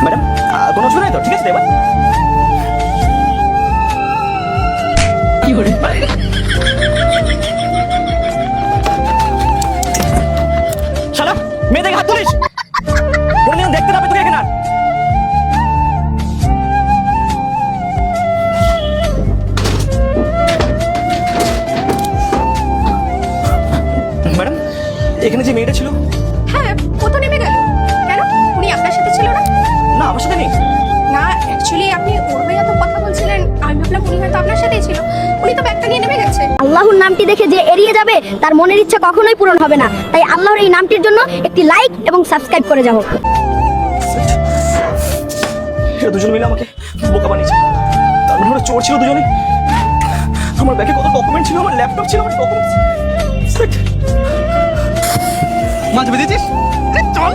Madam কোনো অসুবিধা নেই তো? ঠিক আছে তো এবার? কি করে শালা মেয়েদেরকে হাত তুলিস? কোনদিন দেখতে পাবে তোকে এখানে আর? ম্যাডাম এখানে যে মেয়েটা ছিল? হ্যাঁ, ও তো নেমে গেল। কেন, উনি আপনার সাথে ছিল না? না আমার সাথে নেই। না, অ্যাকচুয়ালি আপনি ওর হয়ে এত কথা বলছিলেন, আমি ভাবলাম উনি হয়তো আপনার সাথেই ছিল। উনি তো ব্যাগটা নিয়ে নেমে গেছে। আল্লাহর নামটি দেখে যে এড়িয়ে যাবে তার মনের ইচ্ছা কখনোই পূরণ হবে না। তাই আল্লাহর এই নামটির জন্য একটি লাইক এবং সাবস্ক্রাইব করে যাও। এরা দুজন মিলে আমাকে বোকা বানিয়েছে। তার মানে ওরা চোর ছিল দুজনে। আমার ব্যাগে কত ডকুমেন্ট ছিল, আমার ল্যাপটপ ছিল, আমার ডকুমেন্টস। মাছ বেঁধেছিস? চল।